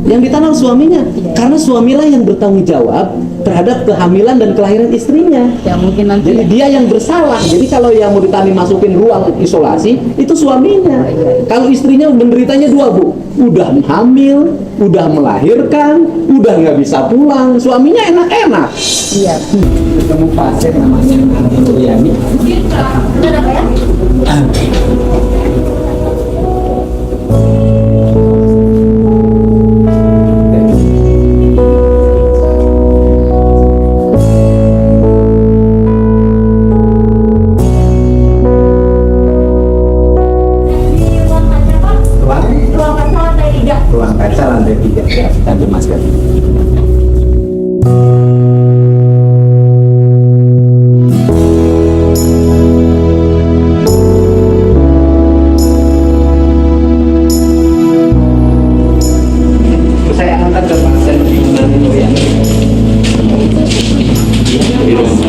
Yang ditanam suaminya, karena suamilah yang bertanggung jawab terhadap kehamilan dan kelahiran istrinya. Ya mungkin nanti. Jadi dia yang bersalah. Jadi kalau yang mau ditani masukin ruang isolasi itu suaminya. Kalau istrinya menderitanya dua, Bu, udah hamil, udah melahirkan, udah nggak bisa pulang, suaminya enak-enak. Iya. Ketemu pasien namanya Antriani. Ruang kaca lantai 3 ya, tanpa masker. Saya angkat ke pasien di mana dulu ya? Di rumah.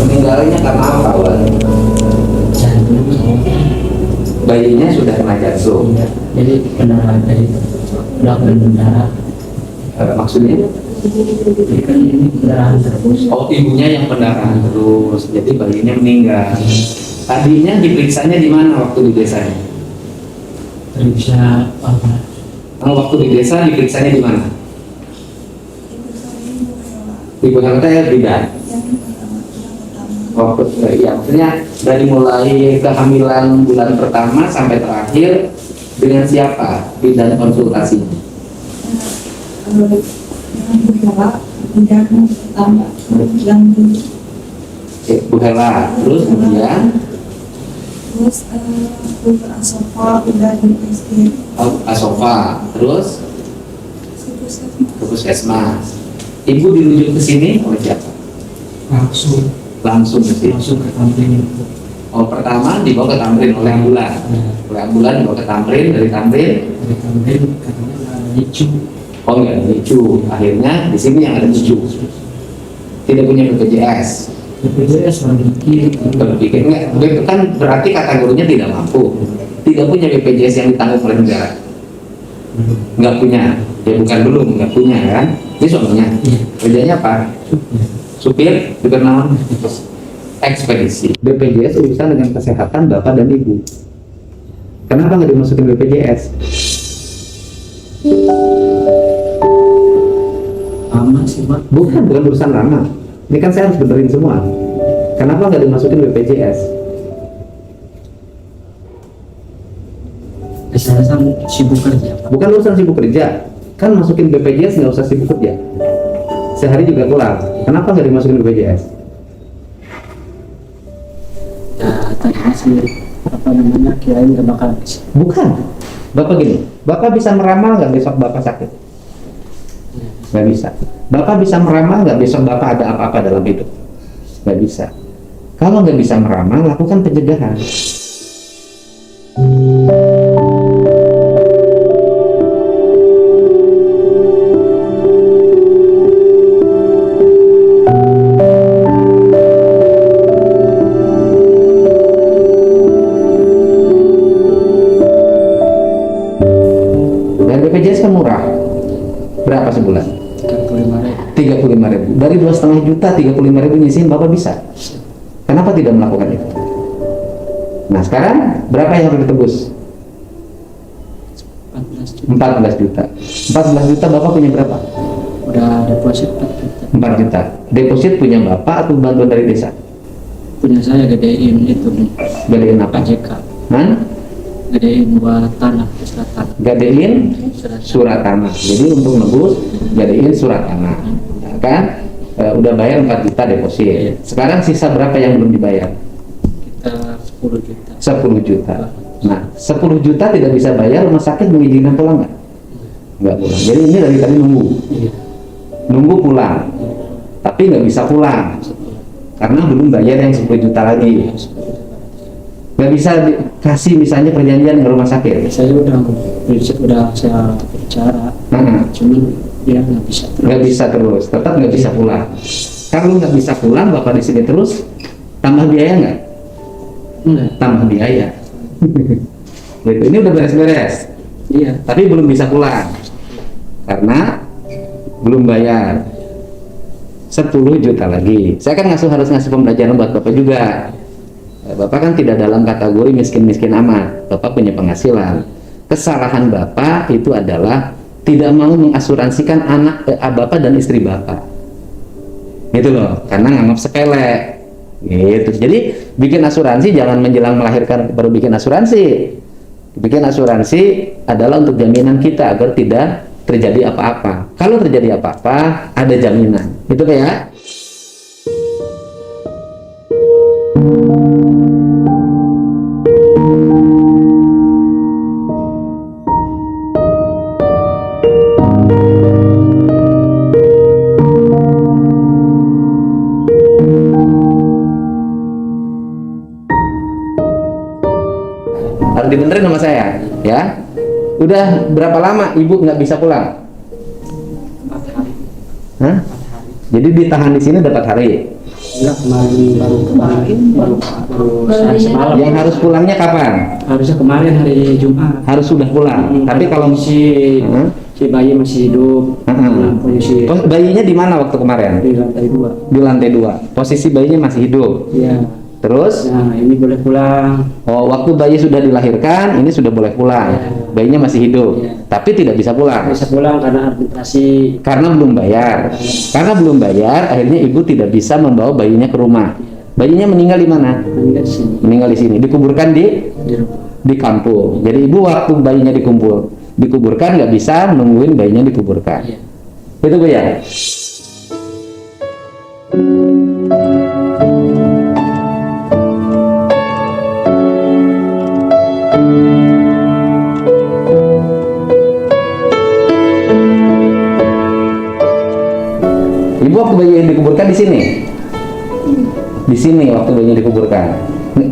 Meninggalnya karena apa, Wan? Bayinya sudah kena jantung. Jadi pendarahan tadi udah berdarah. Maksudnya? Jadi kan ini pendarahan terus. Oh, ibunya yang pendarahan terus, jadi bayinya meninggal. Tadinya diperiksanya di mana waktu di desanya? Bisa apa? Waktu di desa diperiksanya di mana? Di Boyolali ya, bidan. Oh, ya, maksudnya dari mulai kehamilan bulan pertama sampai terakhir dengan siapa bidan konsultasinya? Bu Hela, terus kemudian Asofa, terus ke puskesmas. Ibu dirujuk ke sini oleh siapa? Langsung ke sini. Langsung ke Tamrin. Oh, pertama dibawa ke Tamrin oleh ambulan. Oleh ambulan dibawa ke Tamrin, dari Tamrin Katanya nggak ada nicu. oh nggak ada lucu. Akhirnya di sini yang ada lucu. Tidak punya BPJS. BPJS Berpikir enggak, itu kan berarti kategorinya tidak mampu. Tidak punya BPJS yang ditanggung oleh negara. Nggak punya. Ya bukan belum, nggak punya kan. Ini suaminya. Kerjanya apa? Supir, supir naon? Ekspedisi. BPJS urusan dengan kesehatan bapak dan ibu. Kenapa nggak dimasukin BPJS? lama sih Pak. Bukan urusan lama. Ini kan saya harus benerin semua. Kenapa nggak dimasukin BPJS? Saya sibuk kerja Pak. Bukan urusan sibuk kerja. Kan masukin BPJS nggak usah sibuk kerja. Sehari juga kelar. Kenapa nggak dimasukin BPJS? Ya tadinya sih apa namanya kirain nggak bakal. Bukan. Bapak gini, Bapak bisa meramal nggak besok Bapak sakit? Nggak bisa. Bapak bisa meramal nggak besok Bapak ada apa-apa dalam hidup? Nggak bisa. Kalau nggak bisa meramal, lakukan pencegahan. Dan BPJS kan murah. Berapa sebulan? 35.000. Dari 2,5 juta 35.000 nyisihin Bapak bisa. Kenapa tidak melakukan itu? Nah sekarang berapa yang harus ditebus? 14 juta. 14 juta Bapak punya berapa? Udah deposit 4 juta. 4 juta. Deposit punya Bapak atau bantuan dari desa? Punya saya gedein itu Gadein apa? PJK. Hah? Gedein buat tanah, surat tanah. Gadein surat tanah. Jadi untuk nebus gadein surat tanah. Ya kan? Udah bayar 4 juta deposit. Sekarang sisa berapa yang belum dibayar? Kita 10 juta. 10 juta. Nah, 10 juta tidak bisa bayar, rumah sakit mengizinkan pulang nggak? Nggak pulang. Jadi ini dari tadi nunggu. Iya. Nunggu pulang. Tapi nggak bisa pulang. karena belum bayar yang 10 juta lagi. Nggak bisa dikasih misalnya perjanjian ke rumah sakit. Saya udah saya bicara, cuman dia nggak bisa terus. Nggak bisa terus, tetap nggak bisa pulang. Kalau nggak bisa pulang, bapak di sini terus, tambah biaya nggak? Enggak. Tambah biaya. Gitu. Ini udah beres-beres, Iya. tapi belum bisa pulang karena belum bayar 10 juta lagi. Saya kan harus ngasih pembelajaran buat bapak juga. Bapak kan tidak dalam kategori miskin-miskin amat. Bapak punya penghasilan. Kesalahan bapak itu adalah tidak mau mengasuransikan anak bapak dan istri bapak. Gitu loh, karena nganggap sepele. Gitu. Jadi bikin asuransi jangan menjelang melahirkan baru bikin asuransi. Bikin asuransi adalah untuk jaminan kita agar tidak terjadi apa-apa. Kalau terjadi apa-apa, ada jaminan. Itu kayak harus dibenerin sama saya, ya. Udah berapa lama ibu nggak bisa pulang? 4 hari. Hah? 4 hari. Jadi ditahan di sini dapat hari. Enggak, baru sehari semalam. Yang harus pulangnya kapan? Harusnya kemarin hari Jumat. Harus sudah pulang. Tapi kalau si bayi masih hidup, dalam posisi bayinya di mana waktu kemarin? di lantai 2. Di lantai 2. Posisi bayinya masih hidup. Iya. Terus? Nah, ini boleh pulang. Oh, waktu bayi sudah dilahirkan, ini sudah boleh pulang. Ya. Bayinya masih hidup, tapi tidak bisa pulang. Bisa pulang karena administrasi. Karena belum bayar. Karena belum bayar, akhirnya ibu tidak bisa membawa bayinya ke rumah. Bayinya meninggal di mana? Meninggal di sini. Meninggal di sini. Dikuburkan Di rumah. di kampung. Jadi ibu waktu bayinya dikuburkan nggak bisa nungguin bayinya dikuburkan. Iya. Itu Bu ya. Ibu waktu bayinya dikuburkan di sini. Di sini waktu bayinya dikuburkan.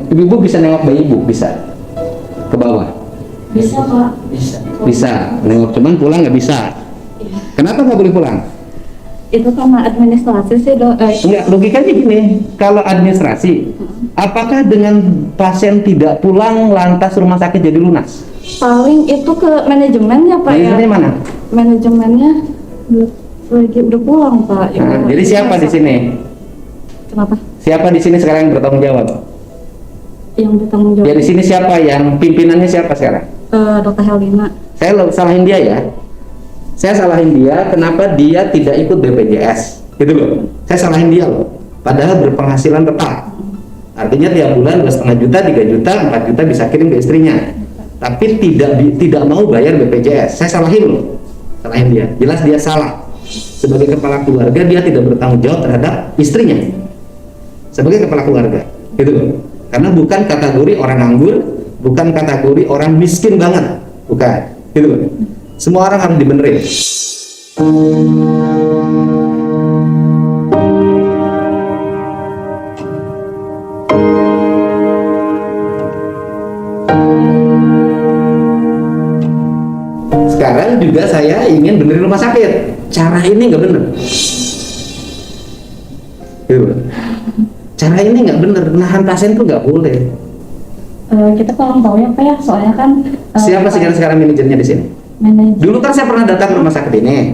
Ibu bisa nengok bayi ibu, bisa ke bawah. Bisa Pak. Bisa. Bisa nengok, cuman pulang nggak bisa. Kenapa nggak boleh pulang? Itu karena administrasi sih Enggak, logikanya gini, kalau administrasi, apakah dengan pasien tidak pulang lantas rumah sakit jadi lunas? paling itu ke manajemennya Pak ya. Manajemennya mana? Manajemennya lagi udah pulang Pak. Ya, Nah, jadi siapa di sini? Kenapa? Siapa di sini sekarang yang bertanggung jawab? Yang bertanggung jawab. Ya di sini siapa yang pimpinannya siapa sekarang? Dr. Helena. Saya salahin dia ya. Saya salahin dia kenapa dia tidak ikut BPJS. Gitu loh. Saya salahin dia loh. Padahal berpenghasilan tetap. Artinya tiap bulan 2,5 juta, 3 juta, 4 juta bisa kirim ke istrinya. Tapi tidak mau bayar BPJS. Saya salahin loh. Salahin dia. Jelas dia salah. Sebagai kepala keluarga dia tidak bertanggung jawab terhadap istrinya. Sebagai kepala keluarga. Gitu loh. Karena bukan kategori orang nganggur, bukan kategori orang miskin banget. Bukan. Gitu loh. Semua orang harus dibenerin. Sekarang juga saya ingin benerin rumah sakit. Cara ini nggak bener. Gitu. Cara ini nggak bener. Nahan pasien tuh nggak boleh. Kita kurang tahu ya Pak ya, soalnya kan Siapa sekarang manajernya di sini? manajer. Dulu kan saya pernah datang ke rumah sakit ini. Ya.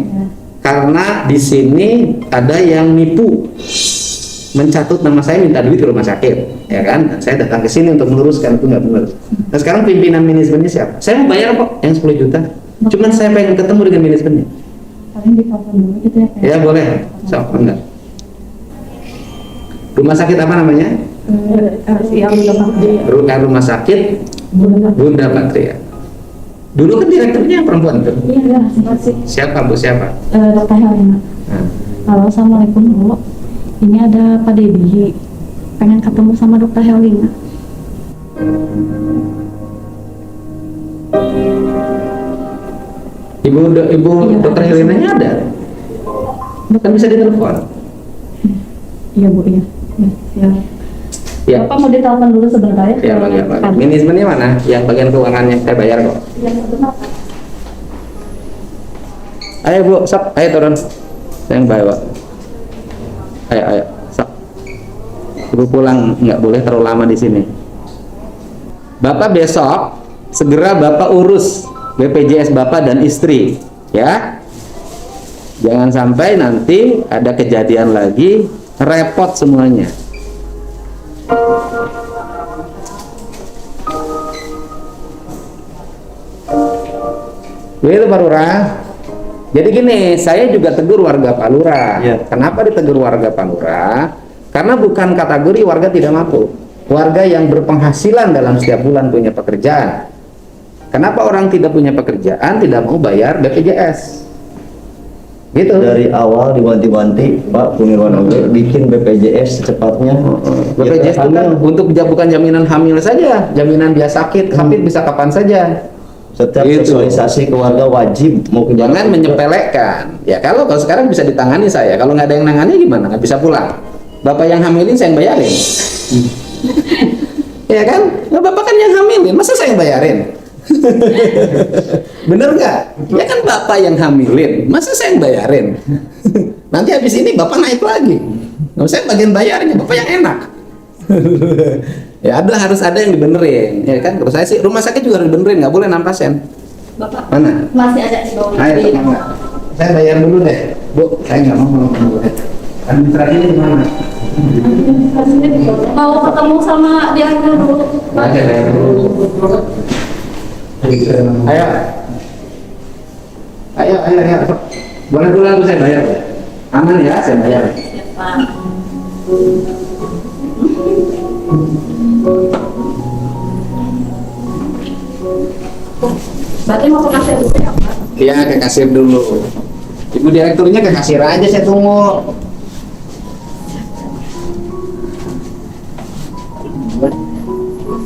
Karena di sini ada yang nipu, mencatut nama saya minta duit ke rumah sakit, ya kan? Saya datang ke sini untuk meluruskan, itu nggak benar. Nah sekarang pimpinan manajemennya siapa? Saya mau bayar kok yang 10 juta. Cuman saya pengen ketemu dengan manajemennya. Paling ditelepon dulu gitu ya Pak. Ya boleh, so enggak. Rumah sakit apa namanya? Yang udah Rumah sakit Bunda Patria. Dulu kan direkturnya perempuan tuh. Iya, terima kasih. Siapa Bu? Siapa? Dr. Helena. Nah, Halo, assalamualaikum Bu. Ini ada Pak Dedi. Pengen ketemu sama Dr. Helena. Ibu Iya, Dokter ada. Helenanya ada. Kan bisa ditelepon. Iya Bu, iya. Ya. Ya. Bapak mau ditelepon dulu sebentar ya? Ya, Bang, ya, Bang. Manajemennya mana? Yang bagian keuangannya saya bayar kok. Yang sebentar. Ayo Bu, sok, ayo turun. Saya yang bawa. Ayo, sok. Ibu pulang, nggak boleh terlalu lama di sini. Bapak besok segera Bapak urus BPJS Bapak dan istri, ya. Jangan sampai nanti ada kejadian lagi repot semuanya. Itu Pak Lurah. Jadi gini, saya juga tegur warga Pak Lurah. Ya. Kenapa ditegur warga Pak Lurah? Karena bukan kategori warga tidak mampu. Warga yang berpenghasilan dalam setiap bulan punya pekerjaan. Kenapa orang tidak punya pekerjaan tidak mau bayar BPJS? Gitu. Dari awal diwanti-wanti Pak Punirwan Oge bikin BPJS secepatnya. BPJS itu kan untuk bukan jaminan hamil saja, jaminan dia sakit bisa kapan saja. Setiap Gitu. sosialisasi ke warga wajib mau ke Jangan menyepelekan. Ya kalau sekarang bisa ditangani saya, kalau nggak ada yang nangani gimana? Nggak bisa pulang. Bapak yang hamilin saya yang bayarin. Ya kan? Nah, Bapak kan yang hamilin, masa saya yang bayarin? Bener nggak? Ya kan Bapak yang hamilin, masa saya yang bayarin? Nanti habis ini Bapak naik lagi. Nah, saya bagian bayarnya, Bapak yang enak. Ya harus ada yang dibenerin, ya kan? Kalau saya sih rumah sakit juga harus dibenerin, nggak boleh 6 pasien. Bapak Mana? masih ada di bawah. Ayo, teman. Saya bayar dulu deh, Bu. Saya nggak mau dulu deh. Administrasinya gimana? Mau ketemu sama dia dulu. Ayo, bayar dulu. Ayo. Ayo. Boleh dulu saya bayar. Aman ya, saya bayar. Siapa? Berarti mau ke kasir dulu ya, Pak? Iya, ke kasir dulu. Ibu direkturnya ke kasir aja, saya tunggu.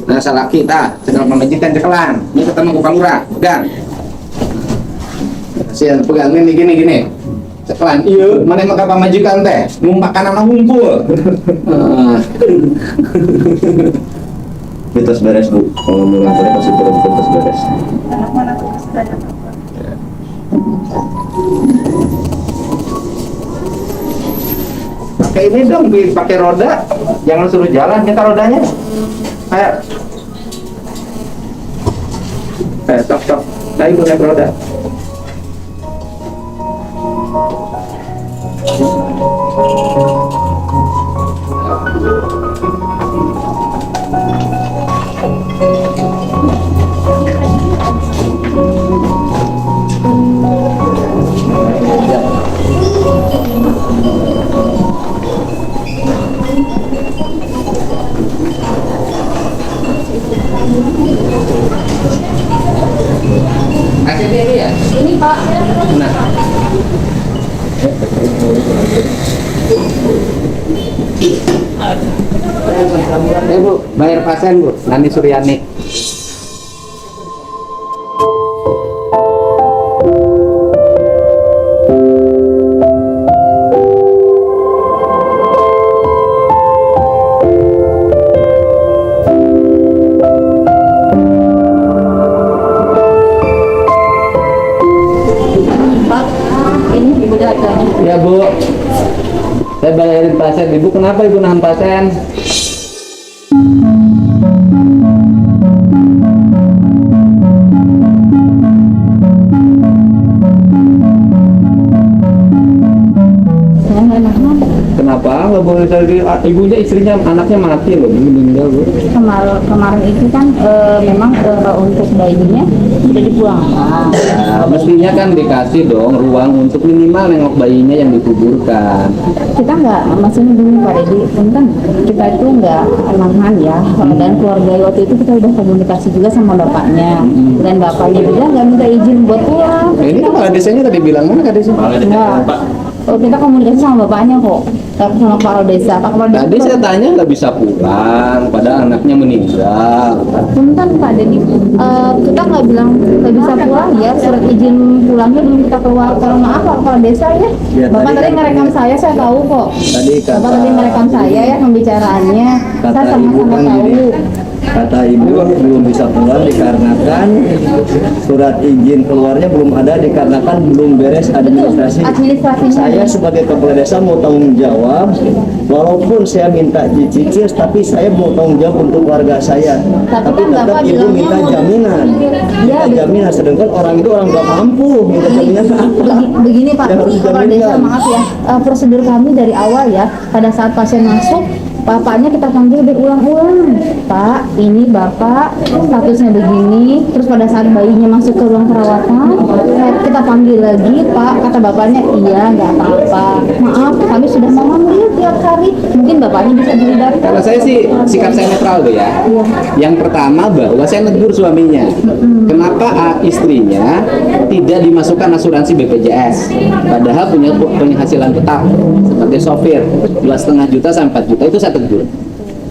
Nah, salah kita, sedang memejitkan cekelan. Ini ketemu ke Pak Lurah, pegang. Kasihan, pegang ini gini. Cekelan, iya, mana yang mau majikan teh? Numpakan anak ngumpul. Mitos beres Bu. Kalau mau tadi pasti mitos beres. Anak-anak sudah ada. Pakai ini dong, pakai roda. Jangan suruh jalan, kita rodanya. Ayo. Sok. Nah, ibu naik roda. Akhirnya ini ya? Ini Pak, ya. Nah. Bu, bayar pasien Bu, Nani Suryani. Pak, ini ibu datanya. Ya Bu, saya bayarin pasien. Ibu kenapa Ibu nahan pasien? Saya nggak nahan. Kenapa? Nggak boleh tadi ibunya istrinya anaknya mati loh, meninggal Bu. Kemarin itu kan memang untuk bayinya sudah dipulangkan. Nah, mestinya kan dikasih dong ruang untuk minimal nengok bayinya yang dikuburkan. Kita nggak, masih begini Pak Dedi, kan kita itu nggak nahan ya. Dan keluarga waktu itu kita udah komunikasi juga sama bapaknya, dan bapaknya juga nggak minta izin buat pulang. Nah, ini kepala desanya tadi bilang mana Kak Desa? Enggak. kita komunikasi sama bapaknya kok, sama kepala desa. Pak kepala desa Tadi saya tanya nggak bisa pulang, padahal anaknya meninggal. Punten Pak Dedi, kita nggak bilang nggak bisa pulang ya, surat izin pulangnya belum kita keluar. Kalau maaf Pak kepala desa ya, Ya, Bapak tadi tadi kan- ngerekam saya tahu kok. Tadi Bapak tadi ngerekam saya ya pembicaraannya, saya kata ibu sama-sama kan tahu. gini, kata ibu belum bisa pulang dikarenakan surat izin keluarnya belum ada dikarenakan belum beres administrasi. Administrasinya. Saya sebagai kepala desa mau tanggung jawab, walaupun saya minta cicil, tapi saya mau tanggung jawab untuk warga saya. Tapi kan tetap Bapak ibu bilangnya minta mau- jaminan, Iya, minta jaminan. Sedangkan orang itu orang nggak mampu minta jaminan apa? Begini Pak, Ya, harus kepala desa dijaminkan. maaf ya, prosedur kami dari awal ya, pada saat pasien masuk, bapaknya kita panggil berulang-ulang. Pak, ini bapak statusnya begini. Terus pada saat bayinya masuk ke ruang perawatan, kita panggil lagi, Pak. Kata bapaknya, iya nggak apa-apa. Maaf, kami sudah memanggil tiap hari. Mungkin bapaknya bisa dilibatkan. Kalau saya sih sikap saya netral tuh ya. Yang pertama bahwa saya negur suaminya. Kenapa istrinya tidak dimasukkan asuransi BPJS? Padahal punya penghasilan tetap sebagai sopir 2,5 juta sampai 4 juta, itu saya tegur.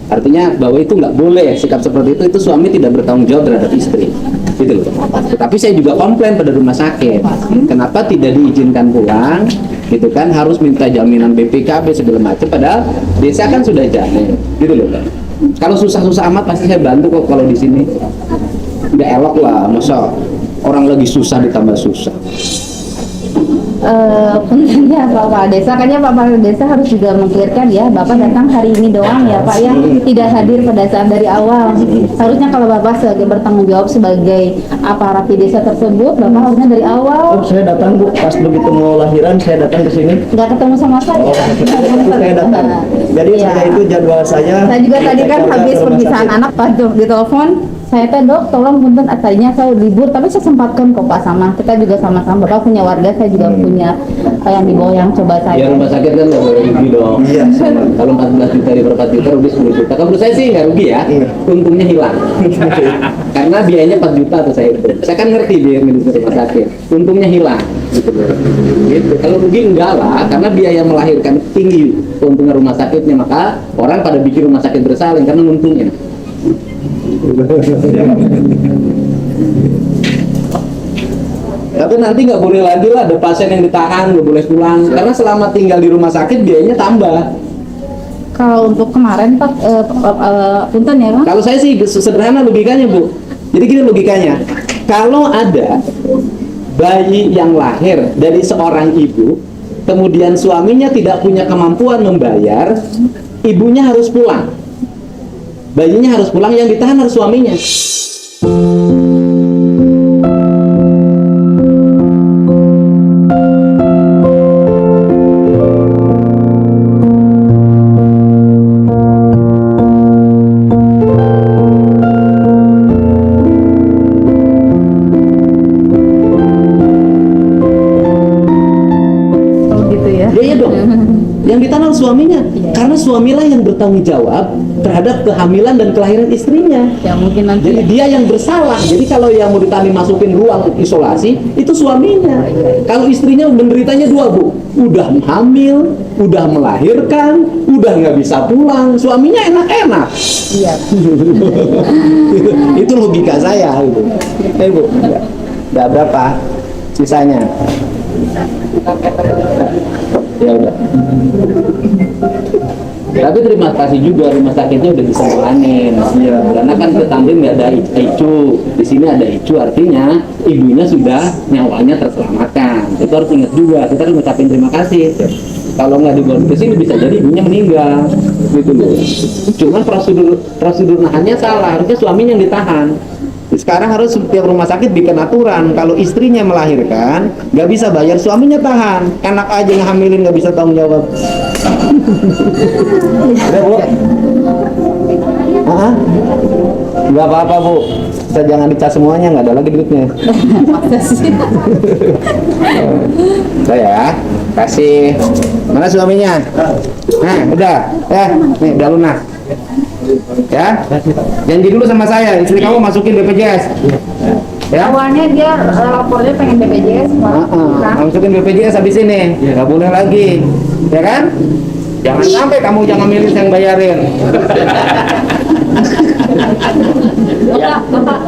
Artinya bahwa itu nggak boleh, sikap seperti itu suami tidak bertanggung jawab terhadap istri, gitu loh. Tapi saya juga komplain pada rumah sakit, kenapa tidak diizinkan pulang, gitu kan, harus minta jaminan BPKB segala macam, padahal desa kan sudah jamin, gitu loh. Kalau susah-susah amat pasti saya bantu kok kalau di sini. Nggak elok lah, masa orang lagi susah ditambah susah. Pentingnya Pak Kepala Desa, kayaknya Pak Kepala Desa harus juga memikirkan ya, Bapak datang hari ini doang ya Pak ya, tidak hadir pada saat dari awal. Harusnya kalau Bapak sebagai bertanggung jawab sebagai aparat di desa tersebut, Bapak harusnya dari Oh, awal. saya datang Bu, pas begitu mau lahiran saya datang ke sini. Nggak ketemu sama saya. Oh, saya datang. Jadi Iya. saya itu jadwal saya. Saya juga tadi kan saya habis ke rumah perpisahan sakit. anak Pak di telepon, saya teh dok tolong punten, tadinya saya libur tapi saya sempatkan kok Pak, sama kita juga sama-sama, Bapak punya warga, saya juga punya yang di bawah yang coba saya. Ya rumah sakit kan nggak boleh rugi dong. Iya, sama. Kalau 14 juta di 4 juta rugi 10 juta. Kalau menurut saya sih nggak rugi ya. Iya. Untungnya hilang. Karena biayanya 4 juta tuh saya itu. Saya kan ngerti biaya medis di rumah sakit. Untungnya hilang. Gitu. Gitu. Kalau rugi enggak lah, karena biaya melahirkan tinggi keuntungan rumah sakitnya, maka orang pada bikin rumah sakit bersaing karena untungnya. Tapi nanti nggak boleh lagi lah ada pasien yang ditahan, nggak boleh pulang, karena selama tinggal di rumah sakit biayanya tambah. Kalau untuk kemarin Pak, punten ya Pak. Kalau saya sih sederhana logikanya Bu. Jadi gini logikanya, kalau ada bayi yang lahir dari seorang ibu, kemudian suaminya tidak punya kemampuan membayar, ibunya harus pulang. Bayinya harus pulang, yang ditahan harus suaminya. Oh gitu ya. Iya dong. Yang ditahan harus suaminya, karena suamilah yang bertanggung jawab terhadap kehamilan dan kelahiran istrinya. Ya mungkin nanti. Jadi dia yang bersalah. Jadi kalau yang mau ditahan dimasukin ruang isolasi itu suaminya. Kalau istrinya menderitanya dua Bu, udah hamil, udah melahirkan, udah nggak bisa pulang, suaminya enak-enak. Iya. Itu logika saya gitu. Bu, nggak berapa sisanya. Ya udah. Tapi terima kasih juga rumah sakitnya udah bisa ngalamin. Iya. Karena kan ke Tamrin nggak ada ICU, di sini ada ICU, artinya ibunya sudah nyawanya terselamatkan. Itu harus ingat juga. Kita harus ngucapin terima kasih. Kalau nggak dibawa ke sini bisa jadi ibunya meninggal, gitu loh. Cuman prosedur nahannya salah. Harusnya suaminya yang ditahan. Sekarang harus setiap rumah sakit bikin aturan, kalau istrinya melahirkan nggak bisa bayar, suaminya tahan. Enak aja ngehamilin nggak bisa tanggung jawab. Udah Bu? Nggak apa-apa Bu, kita jangan dicas semuanya, nggak ada lagi duitnya. Masa sih? Udah ya, kasih. Mana suaminya? Nah, udah. Nih udah lunas. Ya, janji dulu sama saya, istri kamu masukin BPJS. Ya. Awalnya dia lapornya pengen BPJS, Pak. Masukin BPJS habis ini, nggak boleh lagi, ya kan? Jangan sampai kamu jangan milih yang bayarin. Bapak,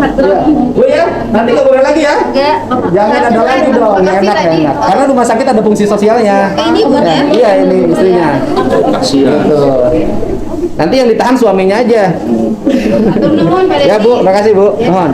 Bu ya, nanti nggak boleh lagi ya. enggak, Bapak. Jangan ada lagi dong, nggak enak, nggak enak. Karena rumah sakit ada fungsi sosialnya. Ini buat ya? Iya, ini istrinya. Kasihan. Betul. Nanti yang ditahan suaminya aja. Atur nuhun, Pak Ya Desi. Bu, makasih Bu. Mohon.